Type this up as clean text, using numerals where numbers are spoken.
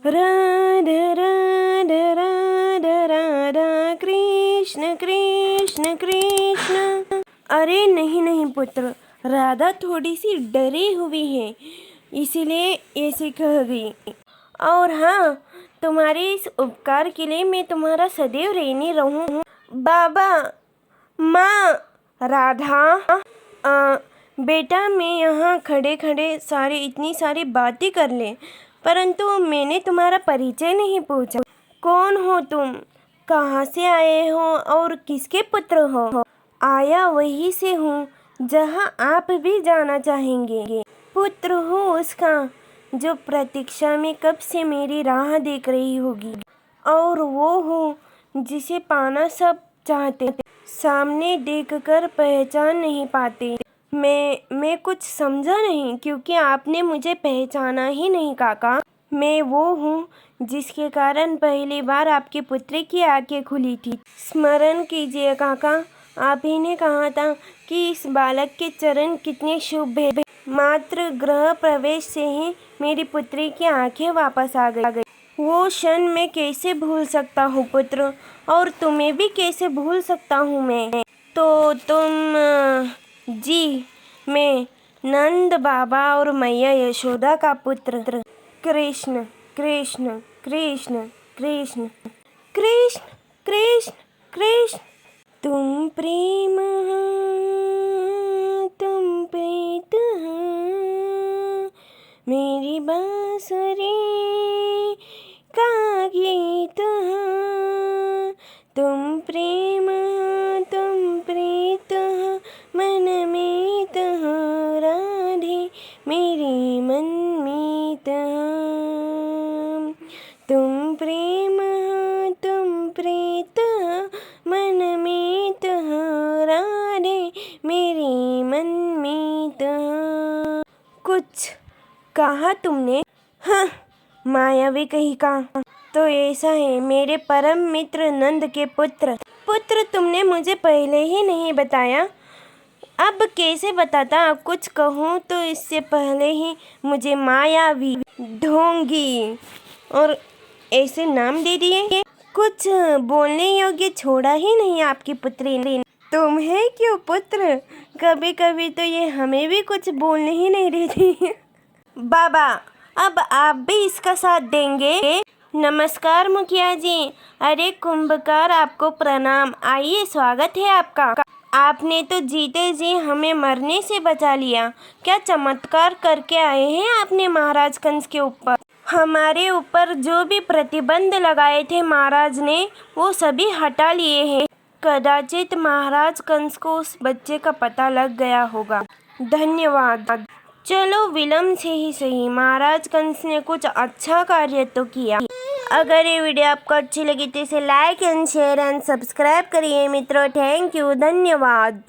राधा राधा राधा राधा कृष्ण कृष्ण कृष्ण। अरे नहीं नहीं पुत्र, राधा थोड़ी सी डरी हुई है, इसीलिए ऐसे कह गई। और हाँ, तुम्हारे इस उपकार के लिए मैं तुम्हारा सदैव ऋणी रहूँ। बाबा, माँ, राधा, बेटा मैं यहाँ खड़े खड़े इतनी सारी बातें कर ले, परंतु मैंने तुम्हारा परिचय नहीं पूछा। कौन हो तुम, कहाँ से आए हो और किसके पुत्र हो? आया वहीं से हूँ जहाँ आप भी जाना चाहेंगे। पुत्र हूँ उसका जो प्रतीक्षा में कब से मेरी राह देख रही होगी, और वो हूँ जिसे पाना सब चाहते, सामने देखकर पहचान नहीं पाते। मैं कुछ समझा नहीं, क्योंकि आपने मुझे पहचाना ही नहीं काका। मैं वो हूँ जिसके कारण पहली बार आपके पुत्र की आंखें खुली थी। स्मरण कीजिए काका, आप ही ने कहा था कि इस बालक के चरण कितने शुभ है। मात्र गृह प्रवेश से ही मेरी पुत्री की आंखें वापस आ गई। वो क्षण मैं कैसे भूल सकता हूँ पुत्र, और तुम्हें भी कैसे भूल सकता हूँ मैं। तो तुम जी, मैं नंद बाबा और मैया यशोदा का पुत्र कृष्ण कृष्ण कृष्ण कृष्ण कृष्ण कृष्ण कृष्ण। तुम प्रेम हो, तुम प्रीत हो, मेरी बांसुरी का गीत हो। तुम प्रेम हो, तुम प्रीत हो, मन मीत हो, राधे मेरी मन मीत हो। तुम प्रेम हो, तुम प्रीत हो, मन मीत हो, राधे मेरी मन मीत हो। कुछ कहा तुमने? हाँ, मायावी कही का। तो ऐसा है मेरे परम मित्र नंद के पुत्र। तुमने मुझे पहले ही नहीं बताया, अब कैसे बताता? आप कुछ कहूँ तो इससे पहले ही मुझे मायावी, ढोंगी और ऐसे नाम दे दिए। कुछ बोलने योग्य छोड़ा ही नहीं आपकी पुत्री ने। तुम्हें क्यों पुत्र, कभी कभी तो ये हमें भी कुछ बोलने ही नहीं देती। बाबा, अब आप भी इसका साथ देंगे? नमस्कार मुखिया जी। अरे कुंभकार, आपको प्रणाम। आइए, स्वागत है आपका। आपने तो जीते जी हमें मरने से बचा लिया। क्या चमत्कार करके आए हैं आपने महाराज कंस के ऊपर। हमारे ऊपर जो भी प्रतिबंध लगाए थे महाराज ने, वो सभी हटा लिए हैं। कदाचित महाराज कंस को उस बच्चे का पता लग गया होगा। धन्यवाद। चलो विलम्ब से ही सही, महाराज कंस ने कुछ अच्छा कार्य तो किया। अगर ये वीडियो आपको अच्छी लगी तो इसे like and share and subscribe करिए मित्रों। थैंक यू, धन्यवाद।